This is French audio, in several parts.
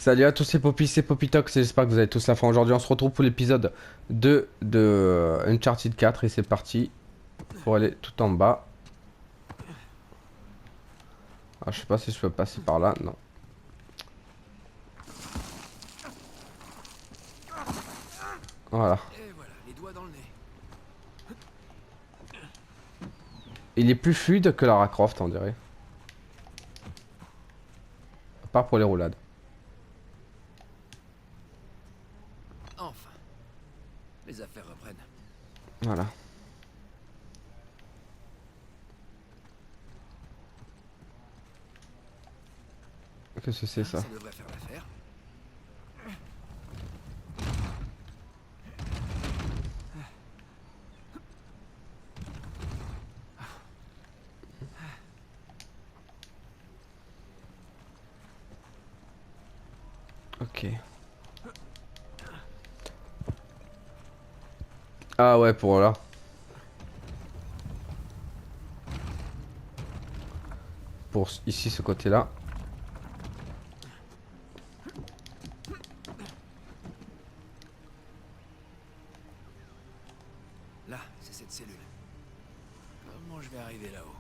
Salut à tous, c'est Poppy, c'est Poppytox, et j'espère que vous avez tous la fin. Aujourd'hui, on se retrouve pour l'épisode 2 de Uncharted 4 et c'est parti pour aller tout en bas. Ah, je sais pas si je peux passer par là, non. Voilà. Et voilà, les doigts dans le nez. Il est plus fluide que Lara Croft, on dirait. À part pour les roulades. Enfin, les affaires reprennent. Voilà. Qu'est-ce que c'est ça? Ça devrait faire l'affaire. Ok. Ah ouais, pour là. Pour ici, ce côté-là. Là, c'est cette cellule. Comment je vais arriver là-haut?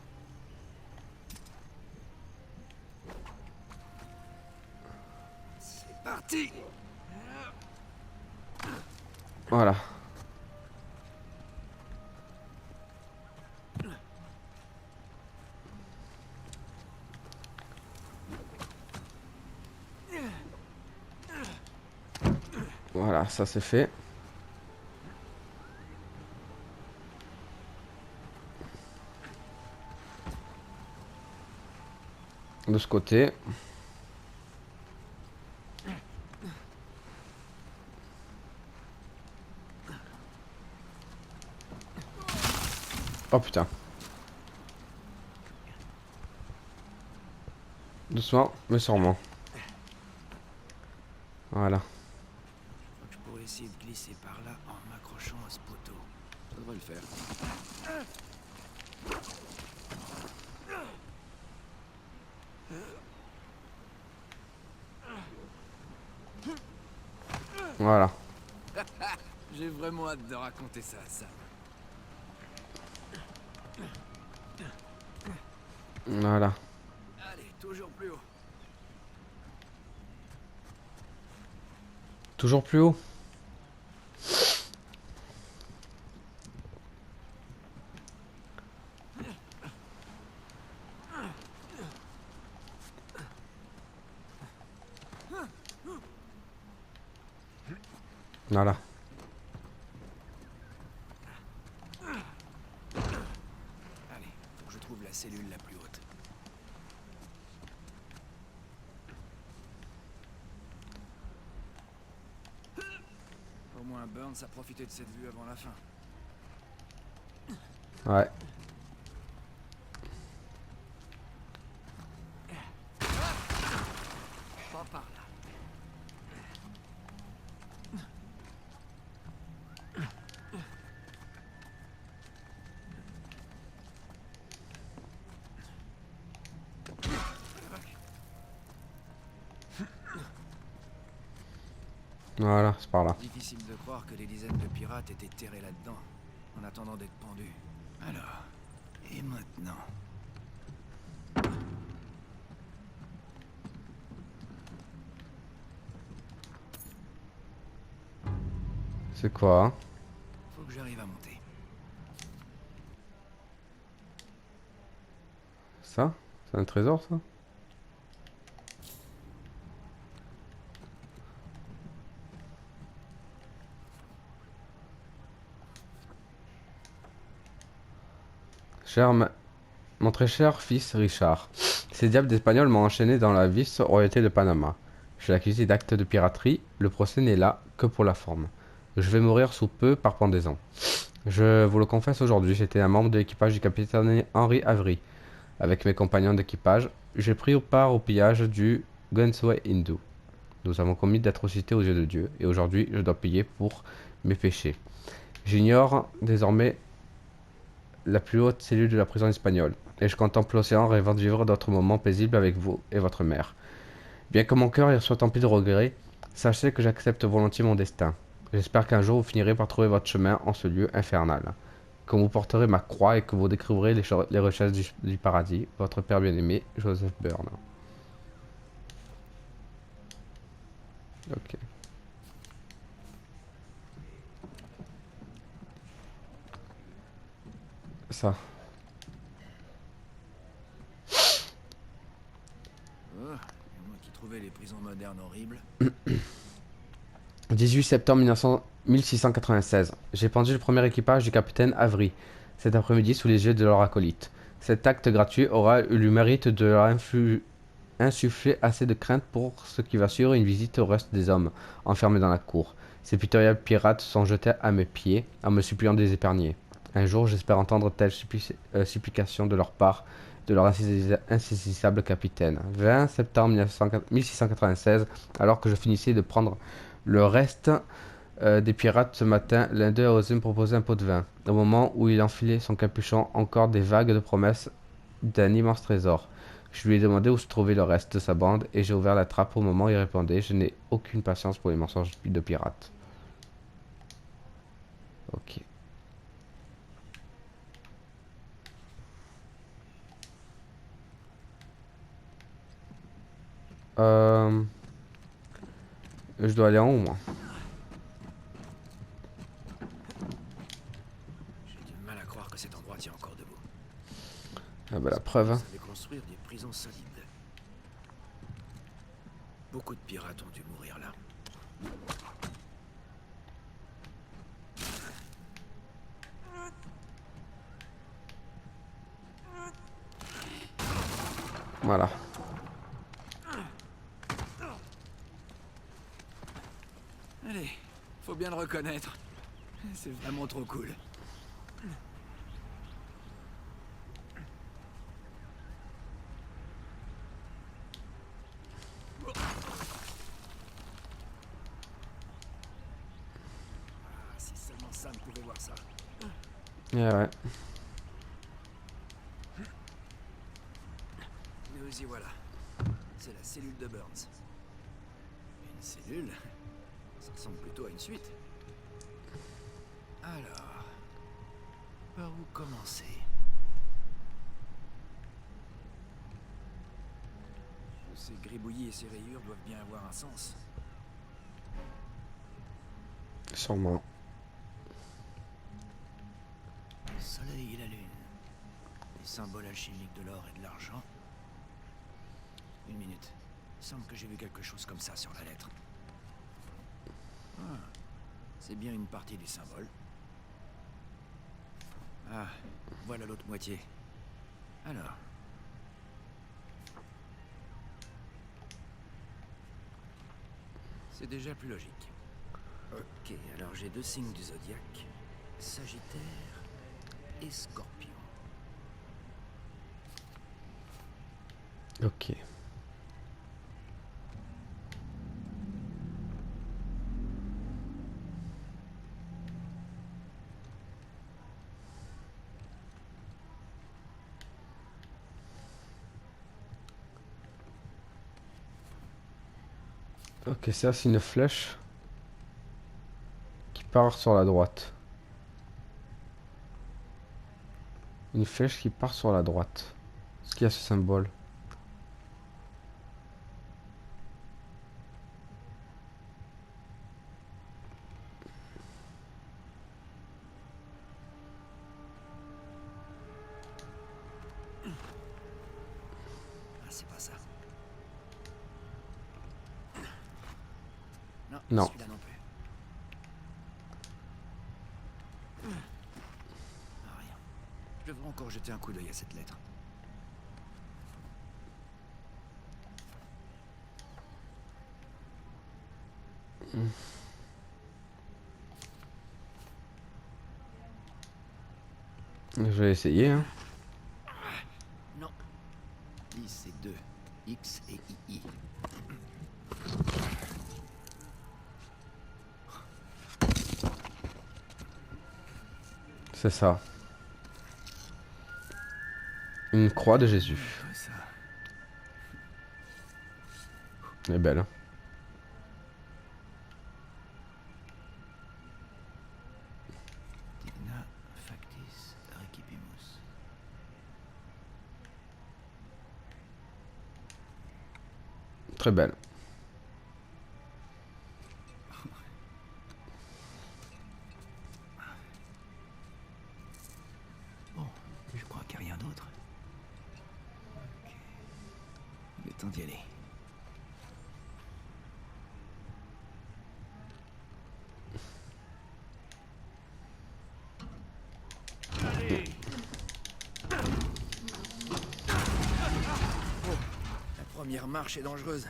C'est parti! Voilà. Voilà, ça c'est fait. De ce côté. Oh putain. Doucement, mais sûrement. Voilà. Je crois que je pourrais essayer de glisser par là en m'accrochant à ce poteau. Ça devrait le faire. Voilà. J'ai vraiment hâte de raconter ça à Sam. Voilà. Allez, toujours plus haut. Toujours plus haut. Voilà. Allez, faut que je trouve la cellule la plus haute. Au moins Burns a profité de cette vue avant la fin. Ouais. Pas par là. Voilà, c'est par là. Difficile de croire que des dizaines de pirates étaient terrés là-dedans, en attendant d'être pendus. Alors, et maintenant? C'est quoi, hein? Faut que j'arrive à monter. Ça? C'est un trésor, ça? Cher, mon très cher fils Richard, ces diables d'Espagnols m'ont enchaîné dans la vice-royauté de Panama. Je suis accusé d'actes de piraterie, le procès n'est là que pour la forme. Je vais mourir sous peu par pendaison. Je vous le confesse aujourd'hui, j'étais un membre de l'équipage du capitaine Henry Avery. Avec mes compagnons d'équipage, j'ai pris part au pillage du Gunsway Hindu. Nous avons commis d'atrocités aux yeux de Dieu, et aujourd'hui je dois payer pour mes péchés. J'ignore désormais la plus haute cellule de la prison espagnole, et je contemple l'océan rêvant de vivre d'autres moments paisibles avec vous et votre mère. Bien que mon cœur y soit empli de regrets, sachez que j'accepte volontiers mon destin. J'espère qu'un jour vous finirez par trouver votre chemin en ce lieu infernal. Quand vous porterez ma croix et que vous découvrirez les richesses du paradis, votre père bien-aimé, Joseph Byrne. Ok. Ça. Oh, moi qui trouvais les prisons modernes horribles. 18 septembre 1696. J'ai pendu le premier équipage du capitaine Avery cet après-midi sous les yeux de leur acolyte. Cet acte gratuit aura eu le mérite de leur insuffler assez de crainte pour ce qui va suivre une visite au reste des hommes enfermés dans la cour. Ces pitoyables pirates sont jetés à mes pieds en me suppliant de les épargner. Un jour, j'espère entendre telle supplication de leur part, de leur insaisissable capitaine. 20 septembre 1696, alors que je finissais de prendre le reste des pirates ce matin, l'un d'eux a osé me proposer un pot de vin. Au moment où il enfilait son capuchon, encore des vagues de promesses d'un immense trésor. Je lui ai demandé où se trouvait le reste de sa bande et j'ai ouvert la trappe au moment où il répondait. Je n'ai aucune patience pour les mensonges de pirates. Ok. Euh, je dois aller en haut, moi. J'ai du mal à croire que cet endroit tient encore debout. Ah bah la preuve. Ils Hein. savaient construire des prisons solides. Beaucoup de pirates ont dû mourir là. Voilà. Allez, faut bien le reconnaître. C'est vraiment trop cool. Ah, si seulement Sam pouvait voir ça. Yeah, ouais. Nous y voilà. C'est la cellule de Burns. Une cellule? Ça ressemble plutôt à une suite. Alors, par où commencer? Ces gribouillis et ces rayures doivent bien avoir un sens. Sûrement. Le soleil et la lune. Les symboles alchimiques de l'or et de l'argent. Une minute. Il semble que j'ai vu quelque chose comme ça sur la lettre. Ah, c'est bien une partie du symbole. Ah, voilà l'autre moitié. Alors. C'est déjà plus logique. Ok, alors j'ai deux signes du zodiaque. Sagittaire et Scorpion. Ok. Ok, ça c'est une flèche qui part sur la droite. Une flèche qui part sur la droite. Est-ce qu'il y a ce symbole? Ah, c'est pas ça. Non, Non. celui-là non plus. Ah, rien. Je devrais encore jeter un coup d'œil à cette lettre. Je vais essayer, hein. Non. I, c'est 2. X et II. C'est ça. Une croix de Jésus. Quoi ça? Elle est belle. Hein. Digna factis recipimus. Très belle. Bon, je crois qu'il n'y a rien d'autre. Ok. Il est temps d'y aller. Oh, la première marche est dangereuse.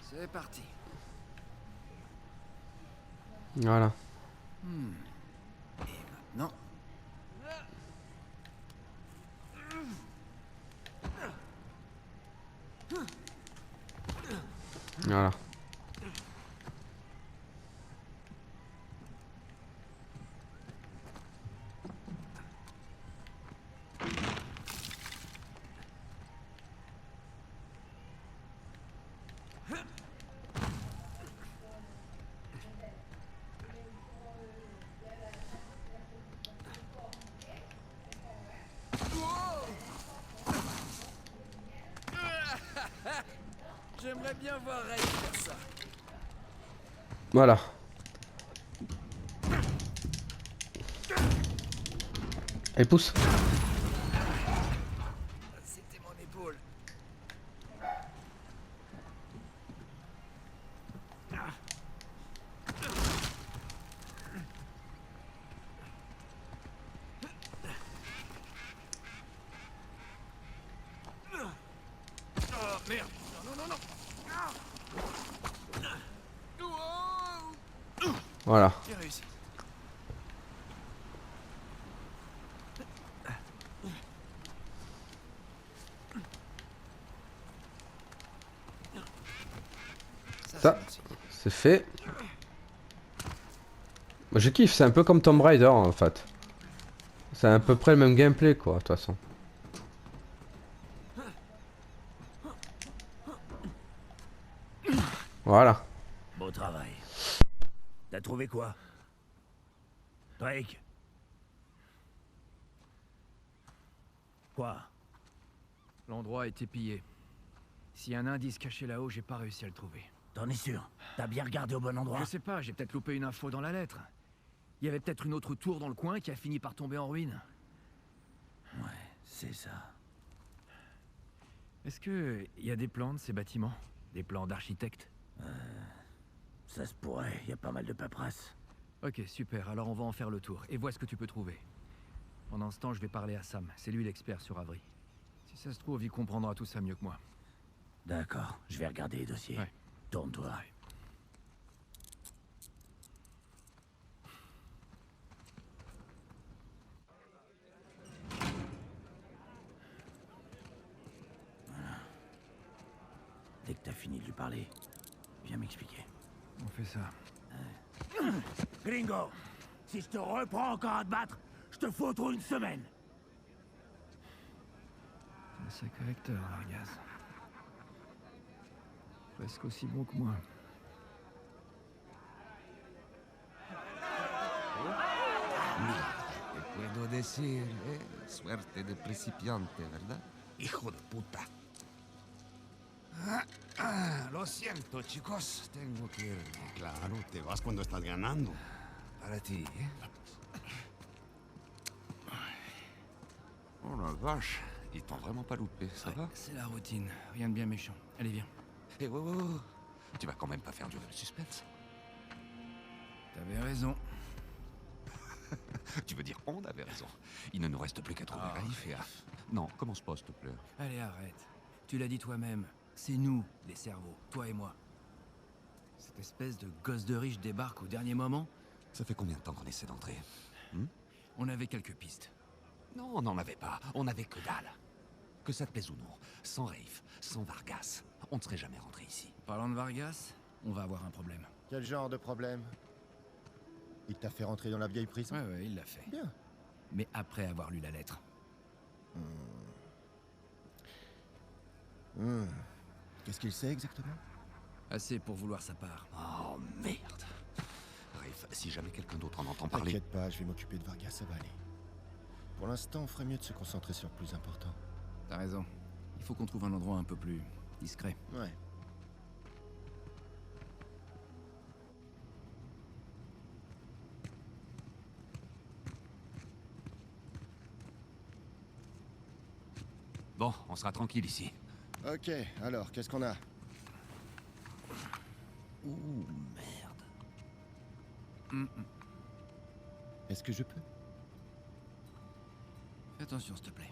C'est parti. Voilà. Et maintenant... Voilà. J'aimerais bien voir Ray faire ça. Voilà. Et pousse. C'était mon épaule. Oh merde. Non, non, non, non. Voilà. J'ai réussi. Ça, c'est Ça, bon signe. c'est fait. Moi, je kiffe, c'est un peu comme Tomb Raider en fait. C'est à peu près le même gameplay quoi, de toute façon. Voilà. Beau travail. T'as trouvé quoi? Drake? Quoi? L'endroit a été pillé. S'il y a un indice caché là-haut, j'ai pas réussi à le trouver. T'en es sûr? T'as bien regardé au bon endroit? Je sais pas, j'ai peut-être loupé une info dans la lettre. Il y avait peut-être une autre tour dans le coin qui a fini par tomber en ruine. Ouais, c'est ça. Est-ce que y a des plans de ces bâtiments? Des plans d'architecte? Ça se pourrait, y a pas mal de paperasse. Ok, super, alors on va en faire le tour. Et vois ce que tu peux trouver. Pendant ce temps, je vais parler à Sam. C'est lui l'expert sur Avery. Si ça se trouve, il comprendra tout ça mieux que moi. D'accord, je vais regarder les dossiers. Ouais. Tourne-toi. Voilà. Dès que t'as fini de lui parler, viens m'expliquer. On fait ça. Gringo, si je te reprends encore à te battre, je te foutre une semaine. Un sacré acteur, Vargas. Presque aussi bon que moi. Te puedo decir, suerte de principiante, ¿verdad? Hijo de puta. Lo siento, chicos. Tengo que irme. Claro, te vas cuando estás ganando. Para ti, ¿eh? Oh la vache, ils t'ont vraiment pas loupé, ça va? C'est la routine, rien de bien méchant. Allez, viens. Eh, oh. Tu vas quand même pas faire durer le suspense. T'avais raison. Tu veux dire on avait raison. Il ne nous reste plus qu'à trouver Raif et à... Non, commence pas, s'il te plaît. Allez, arrête. Tu l'as dit toi-même. C'est nous, les cerveaux. Toi et moi. Cette espèce de gosse de riche débarque au dernier moment. Ça fait combien de temps qu'on essaie d'entrer? On avait quelques pistes. Non, on n'en avait pas. On avait que dalle. Que ça te plaise ou non, sans Raif, sans Vargas, on ne serait jamais rentré ici. Parlant de Vargas, on va avoir un problème. Quel genre de problème? Il t'a fait rentrer dans la vieille prison? Ouais, il l'a fait. Bien. Mais après avoir lu la lettre. Qu'est-ce qu'il sait exactement? Assez pour vouloir sa part. Oh merde. Rafe, si jamais quelqu'un d'autre en entend parler... T'inquiète pas, je vais m'occuper de Vargas, ça va aller. Pour l'instant, on ferait mieux de se concentrer sur le plus important. T'as raison. Il faut qu'on trouve un endroit un peu plus discret. Ouais. Bon, on sera tranquille ici. Ok, alors, qu'est-ce qu'on a? Ouh, merde. Est-ce que je peux? Fais attention, s'il te plaît.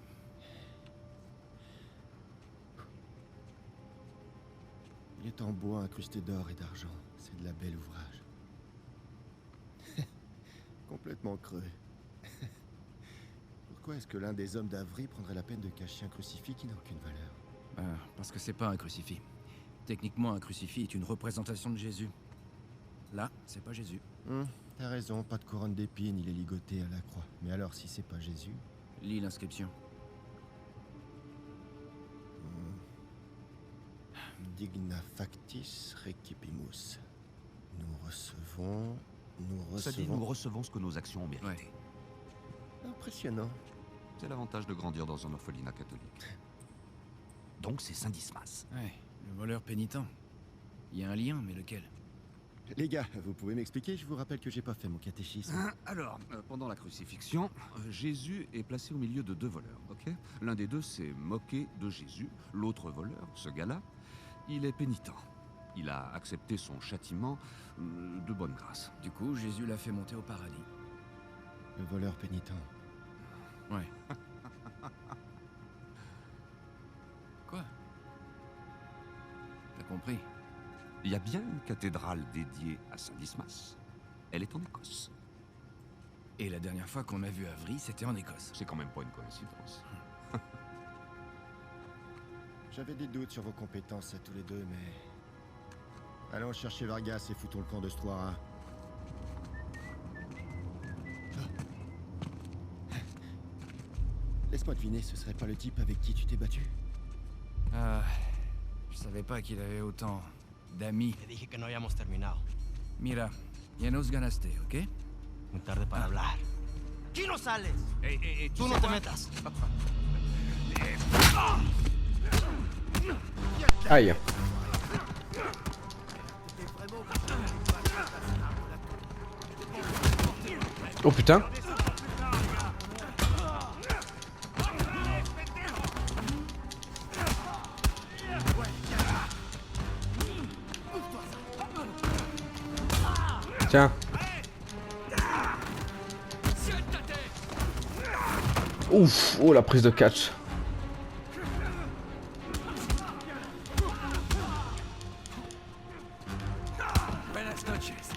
Il est en bois incrusté d'or et d'argent. C'est de la belle ouvrage. Complètement creux. Pourquoi est-ce que l'un des hommes d'Avry prendrait la peine de cacher un crucifix qui n'a aucune valeur? Parce que c'est pas un crucifix. Techniquement, un crucifix est une représentation de Jésus. Là, c'est pas Jésus. T'as raison, pas de couronne d'épines, il est ligoté à la croix. Mais alors, si c'est pas Jésus? Lis l'inscription. Digna factis recipimus. Nous recevons... Ça dit, nous recevons ce que nos actions ont mérité. Ouais. Impressionnant. C'est l'avantage de grandir dans un orphelinat catholique. Donc c'est Saint Dismas. Ouais, le voleur pénitent. Il y a un lien, mais lequel? Les gars, vous pouvez m'expliquer? Je vous rappelle que j'ai pas fait mon catéchisme. Alors, pendant la crucifixion, Jésus est placé au milieu de deux voleurs, ok? L'un des deux s'est moqué de Jésus. L'autre voleur, ce gars-là, il est pénitent. Il a accepté son châtiment de bonne grâce. Du coup, Jésus l'a fait monter au paradis. Le voleur pénitent. Ouais. Quoi? T'as compris? Il y a bien une cathédrale dédiée à Saint Dismas. Elle est en Écosse. Et la dernière fois qu'on a vu Avry, c'était en Écosse. C'est quand même pas une coïncidence. J'avais des doutes sur vos compétences à tous les deux, mais... Allons chercher Vargas et foutons le camp de Stoira. Laisse-moi deviner, ce serait pas le type avec qui tu t'es battu? Je savais pas qu'il avait autant d'amis. Te dije que no habíamos terminado. Mira, ya nos ganaste, ¿ok? Muy tarde para hablar. ¡Aquí no sales! ¿Tú Tú no te metas. Aïe. Oh putain. Tiens. Ouf, oh la prise de catch. Buenas noches.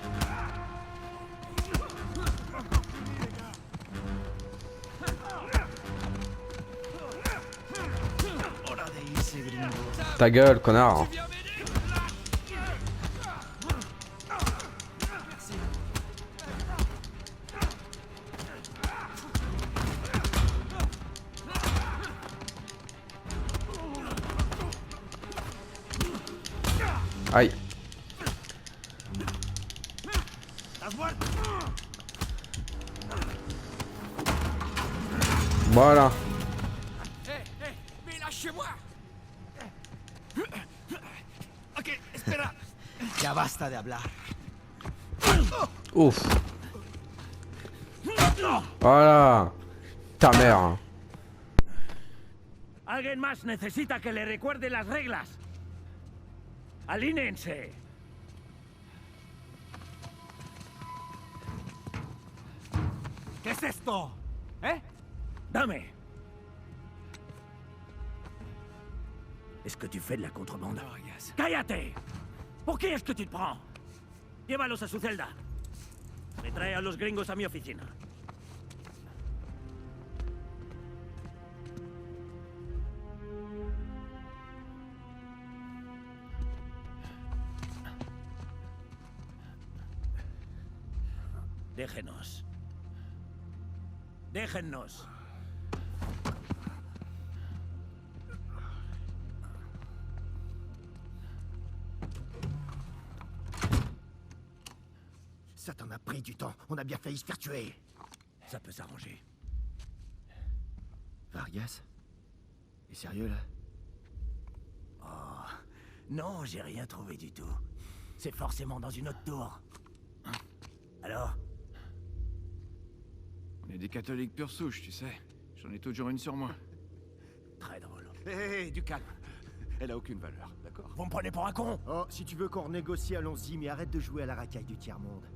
Hora de irse, gringo. Ta gueule, connard. Aïe. Voilà. Mais lâchez-moi! Ok, espera. Ya basta de hablar. Ouf. Voilà. Ta mère. Alguien más necesita que le recuerde las reglas. Alínense. ¿Qué es esto? ¿Eh? Dame. Est-ce que tu fais de la contrebande? Vargas. ¡Cállate! ¿Por qué es que te prends? Llévalos a su celda. Me trae a los gringos a mi oficina. Déjenos. Déjennos. Ça t'en a pris du temps. On a bien failli se faire tuer. Ça peut s'arranger. Vargas? T'es sérieux, là? Oh, non, j'ai rien trouvé du tout. C'est forcément dans une autre tour. Alors? On est des catholiques pure souche, tu sais. J'en ai toujours une sur moi. Très drôle. Hé, du calme. Elle a aucune valeur, d'accord? Vous me prenez pour un con? Oh, si tu veux qu'on renégocie, allons-y, mais arrête de jouer à la racaille du tiers-monde.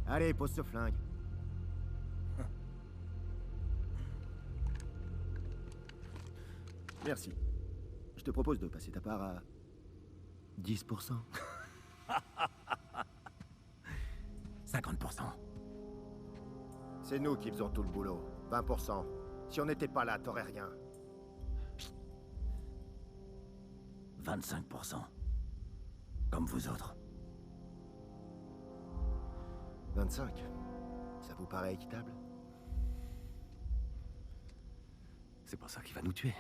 Allez, pose ce flingue. Merci. Je te propose de passer ta part à 10%. 50%. C'est nous qui faisons tout le boulot. 20%. Si on n'était pas là, t'aurais rien. 25%. Comme vous autres. 25. Ça vous paraît équitable? C'est pas ça qui va nous tuer.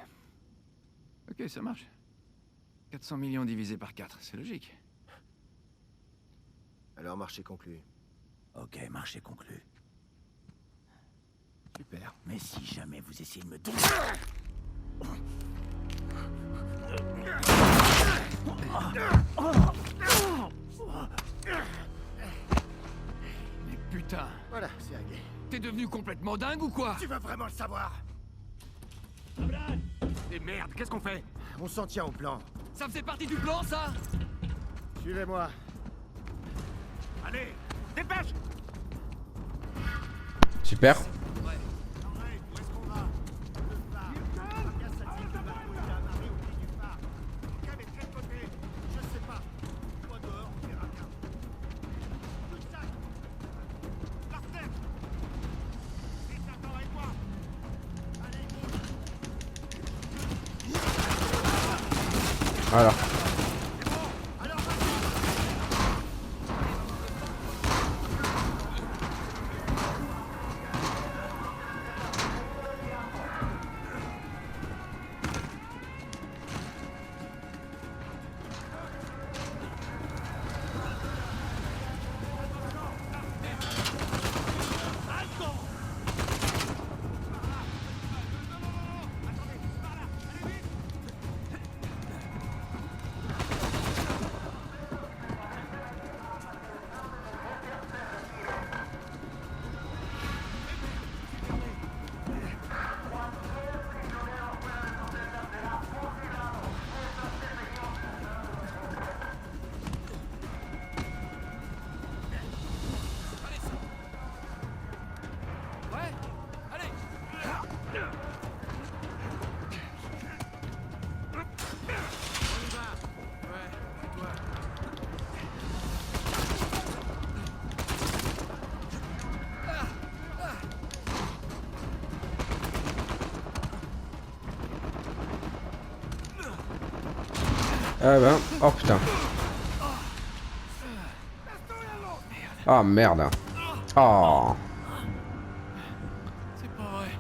Ok, ça marche. 400 millions divisé par 4, c'est logique. Alors, marché conclu. Ok, marché conclu. Super. Mais si jamais vous essayez de me... Mais putain, Voilà, c'est réglé. t'es devenu complètement dingue ou quoi? Tu veux vraiment le savoir? Et merde, qu'est-ce qu'on fait? On s'en tient au plan. Ça faisait partie du plan, ça? Suivez-moi. Allez, dépêche! Super. Voilà. Ouais, allez! Ah ben, oh putain. Ah merde. Oh. C'est pas vrai.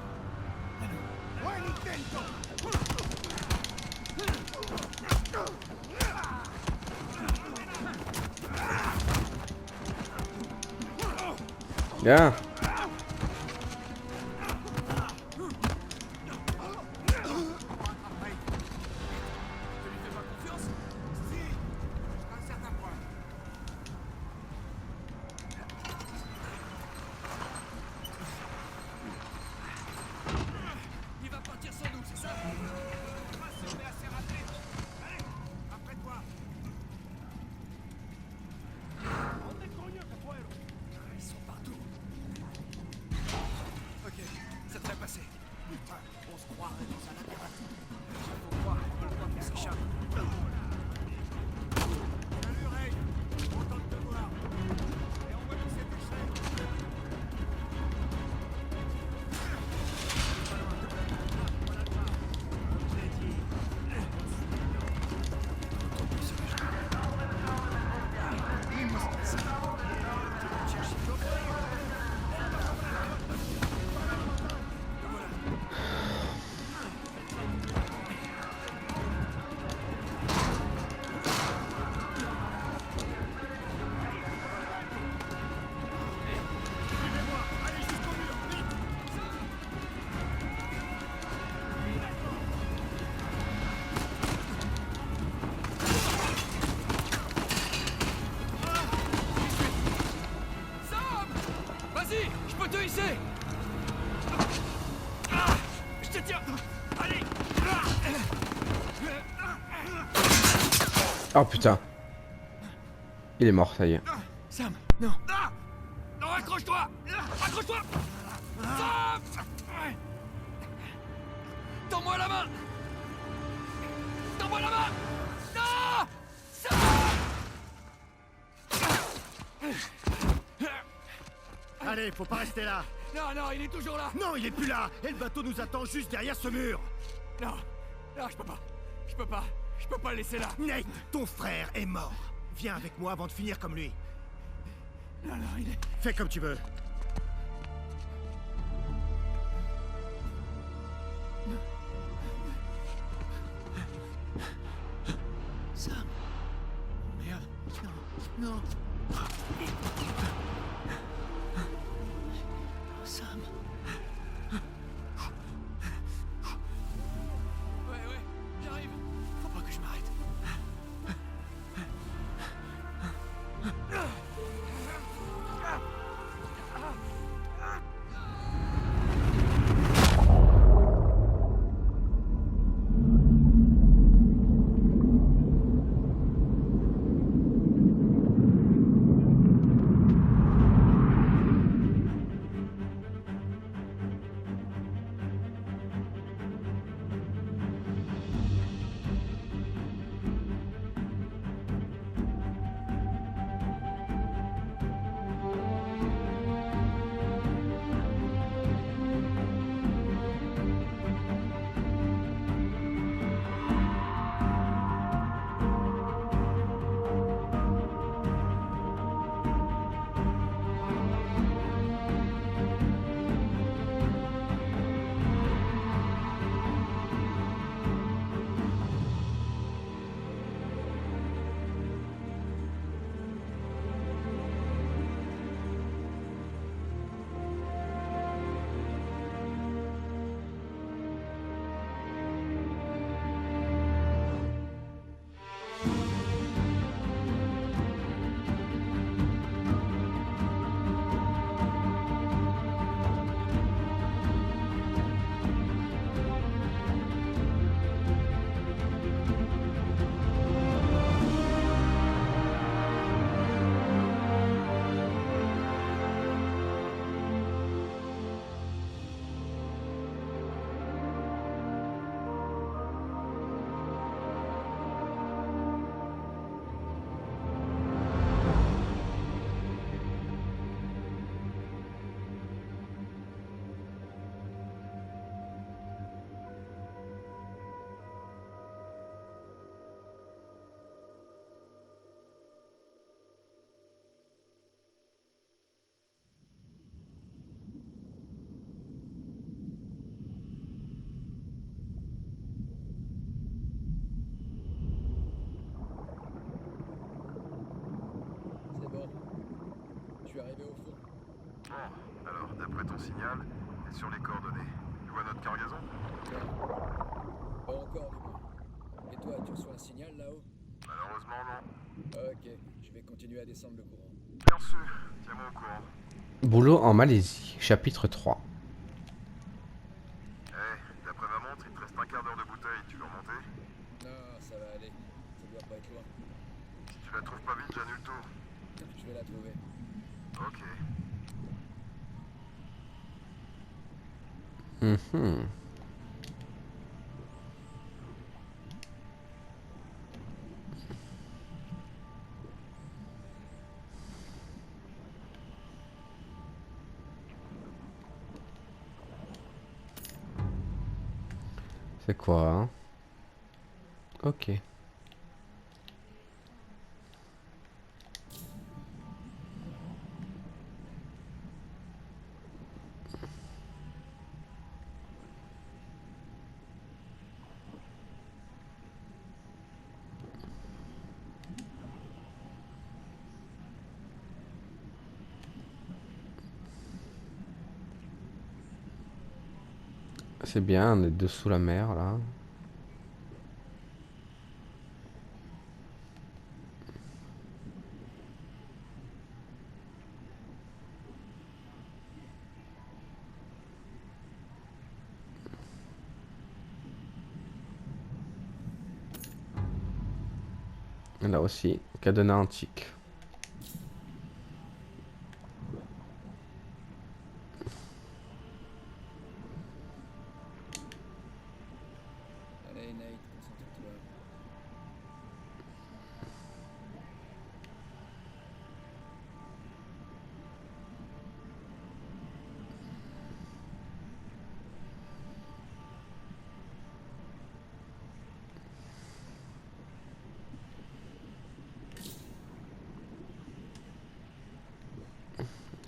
Bien. Il va partir sans nous, c'est ça? Ils sont partout. peux te hisser. Je te tiens. Allez. Oh putain. Il est mort, ça y est. Sam, non. Non, accroche-toi. Accroche-toi. Sam. Tends-moi la main. Tends-moi la main. Non. Sam. Allez, faut pas rester là. Non, non, il est toujours là. Non, il est plus là. Et le bateau nous attend juste derrière ce mur. Non, non, je peux pas. Je peux pas. Je peux pas le laisser là. Nate, ton frère est mort. Viens avec moi avant de finir comme lui. Non, non, il est... Fais comme tu veux. Sam. Merde. Non. Non. Sam. Ouais, j'arrive. Faut pas que je m'arrête. C'est bon. Je suis arrivé au fond. Bon, alors, d'après ton signal, t'es sur les coordonnées. Tu vois notre cargaison? Non. Pas encore, du moins. Et toi, tu reçois un signal là-haut? Malheureusement, non. Ok, je vais continuer à descendre le courant. Bien reçu. Tiens-moi au courant. Boulot en Malaisie, chapitre 3. D'après ma montre, il te reste un quart d'heure de bouteille. Tu veux remonter? Non, ça va aller. Ça doit pas être loin. Si tu la trouves pas vite, j'annule tout. Je vais la trouver. Ok. Mhm. C'est quoi, hein? Ok. C'est bien, on est dessous la mer là. Là aussi, cadenas antique. Allez, Nate, concentre-toi.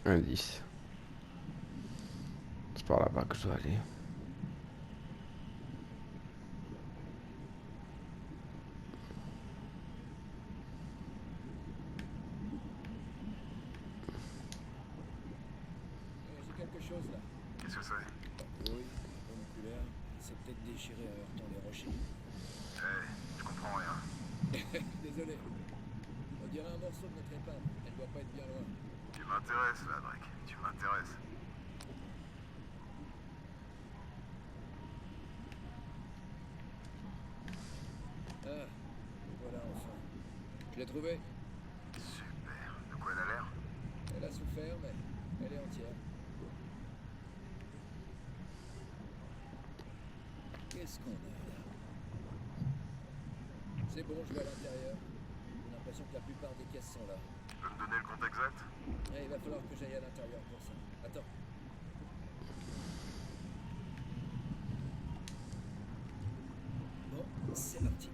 Indice. C'est par là-bas que je dois aller. J'ai quelque chose là. Qu'est-ce que c'est? Oui, une couleur. C'est peut-être déchiré en heurtant les rochers. Je comprends rien. Désolé. On dirait un morceau de notre épave. Elle doit pas être bien loin. Tu m'intéresses là, Drake. Tu m'intéresses. Ah, voilà enfin. Je l'ai trouvée. Super. De quoi elle a l'air? Elle a souffert, mais elle est entière. Qu'est-ce qu'on a là? C'est bon, je vais à l'intérieur. J'ai l'impression que la plupart des caisses sont là. Tu peux me donner le compte exact? Et il va falloir que j'aille à l'intérieur pour ça. Attends. Bon, c'est parti.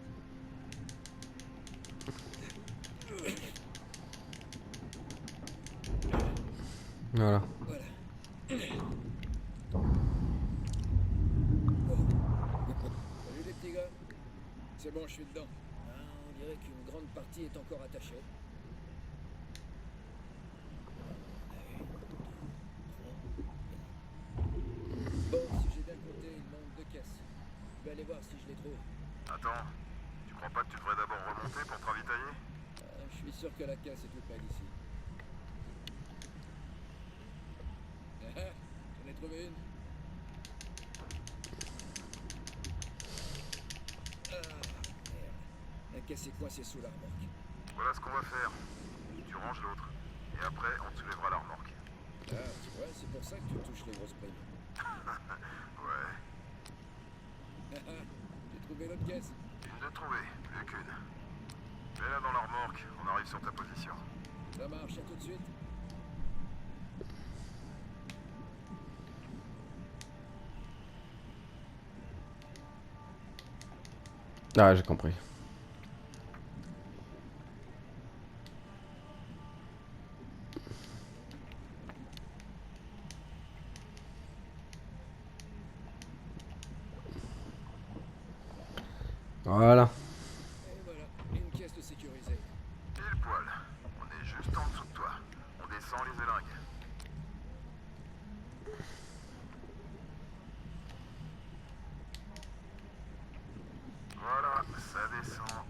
Voilà. Voilà. Salut les petits gars. C'est bon, je suis dedans. Ah, on dirait qu'une grande partie est encore attachée. Bon, si j'ai bien compté, il manque 2 caisses. Je vais aller voir si je les trouve. Attends. Tu crois pas que tu devrais d'abord remonter pour te ravitailler? Je suis sûr que la caisse est toute près d'ici. Ah, j'en ai trouvé une. Ah, merde. La caisse est coincée sous la remorque. Voilà ce qu'on va faire. Tu ranges l'autre. Et après, on te soulèvera la remorque. Ah, tu vois, c'est pour ça que tu touches les grosses primes. Ouais. J'ai trouvé l'autre caisse. Une de trouvée, plus qu'une. Mets-la dans la remorque, on arrive sur ta position. Ça marche, à tout de suite. Ah, j'ai compris. Voilà. Et voilà, une caisse de sécurisée. Pile poil. On est juste en dessous de toi. On descend les élingues. Voilà, ça descend.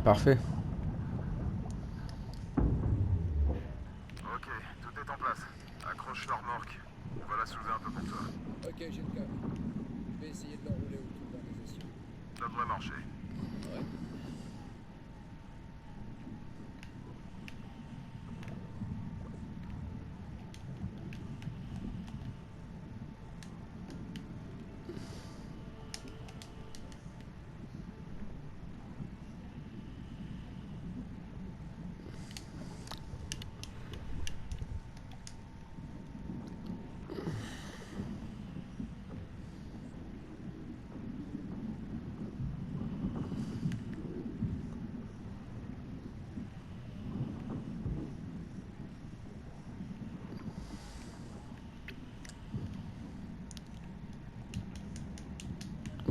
Parfait. Ok, tout est en place. Accroche la remorque. On va la soulever un peu pour toi. Ok, j'ai le câble. Je vais essayer de l'enrouler autour d'un des essieux. Ça devrait marcher. Ouais.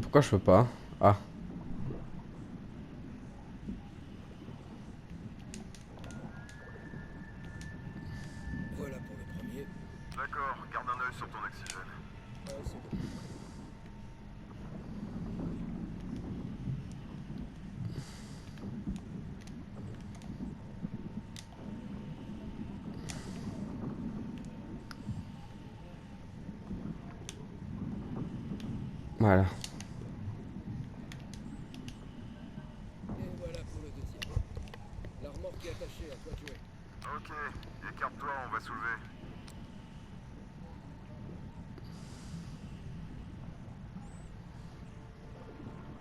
Pourquoi je peux pas? Ah. Voilà pour le premier. D'accord, garde un œil sur ton oxygène. Ouais, c'est bon. Voilà. partie attachée, à toi de jouer. Ok, écarte-toi, on va soulever.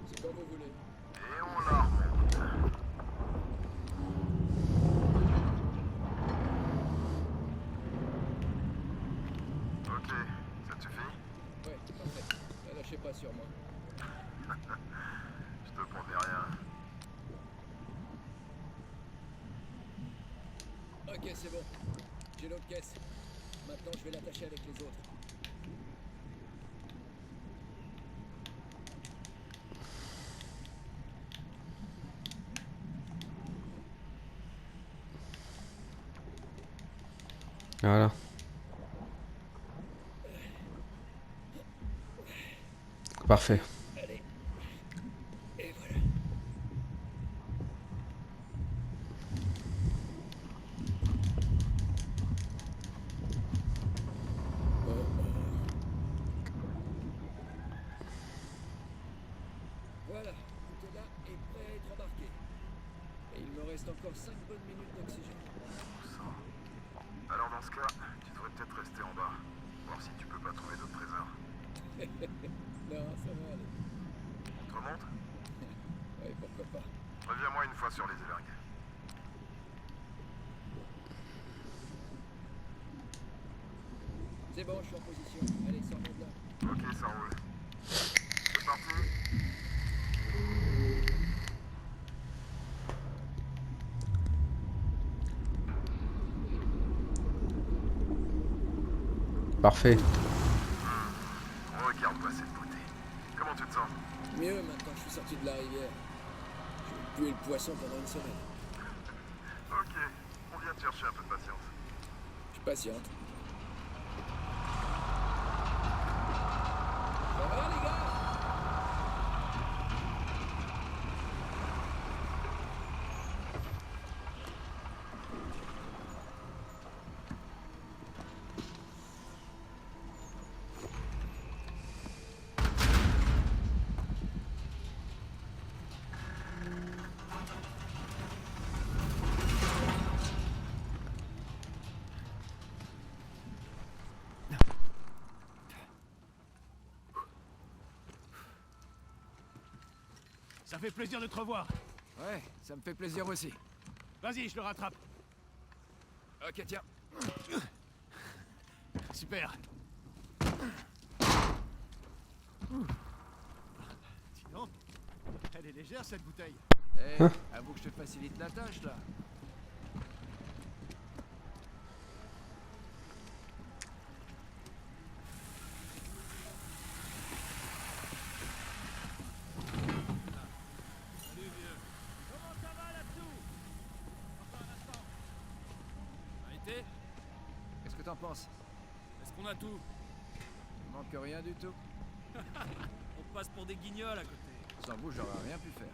C'est quand vous voulez. Et on la remonte. Ok, ça te suffit? Ouais, parfait. Ne lâchez pas sur moi. Je te promets rien. Ok, c'est bon. J'ai l'autre caisse. Maintenant, je vais l'attacher avec les autres. Voilà. Parfait. Allez. Et voilà. Voilà, tout est là et prêt à être embarqué. Et il me reste encore 5 bonnes minutes d'oxygène. Alors dans ce cas, tu devrais peut-être rester en bas. Voir si tu peux pas trouver d'autres trésors. Non, ça va aller. On te remonte? Ouais, pourquoi pas. Reviens-moi une fois sur les évergues. C'est bon, je suis en position. Allez, sors-moi de là. Ok, ça roule. C'est parti. Parfait. Regarde-moi cette beauté. Comment tu te sens? Mieux maintenant que je suis sorti de la rivière. Je vais puer le poisson pendant une semaine. Ok, on vient te chercher un peu de patience. Je suis patiente. Ça va les gars? Ça fait plaisir de te revoir. Ouais, ça me fait plaisir aussi. Vas-y, je le rattrape. Ok, tiens. Super. Dis donc, elle est légère cette bouteille. Eh, avoue que je te facilite la tâche là. Comment ça va là-dessous? Enfin un instant. Arrêtez. Qu'est-ce que t'en penses? Est-ce qu'on a tout? Il manque rien du tout. On passe pour des guignols à côté. Sans vous, j'aurais rien pu faire.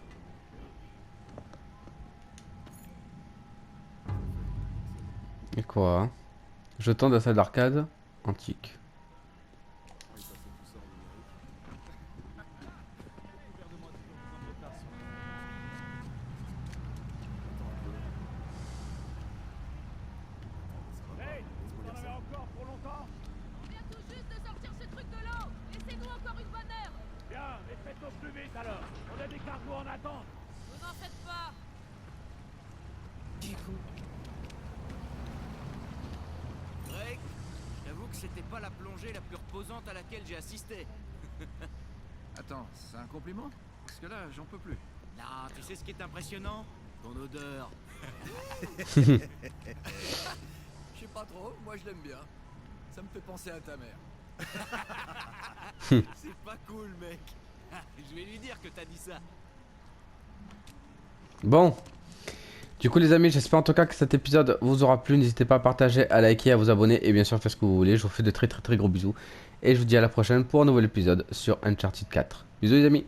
Et quoi hein? Jeton de la salle d'arcade antique. Hey, vous en avez encore pour longtemps? On vient tout juste de sortir ce truc de l'eau. Laissez-nous encore une bonne heure. Bien, mais faites-nous plus vite alors. On a des cargos en attente. Vous en faites pas. Greg, j'avoue que c'était pas la plongée la plus reposante à laquelle j'ai assisté. Attends, c'est un compliment? Parce que là, j'en peux plus. Non, tu sais ce qui est impressionnant? Ton odeur. Je sais pas trop, moi je l'aime bien. Ça me fait penser à ta mère. C'est pas cool, mec. Je vais lui dire que t'as dit ça. Bon. Du coup les amis, j'espère en tout cas que cet épisode vous aura plu. N'hésitez pas à partager, à liker, à vous abonner et bien sûr faire ce que vous voulez. Je vous fais de très gros bisous. Et je vous dis à la prochaine pour un nouvel épisode sur Uncharted 4. Bisous les amis.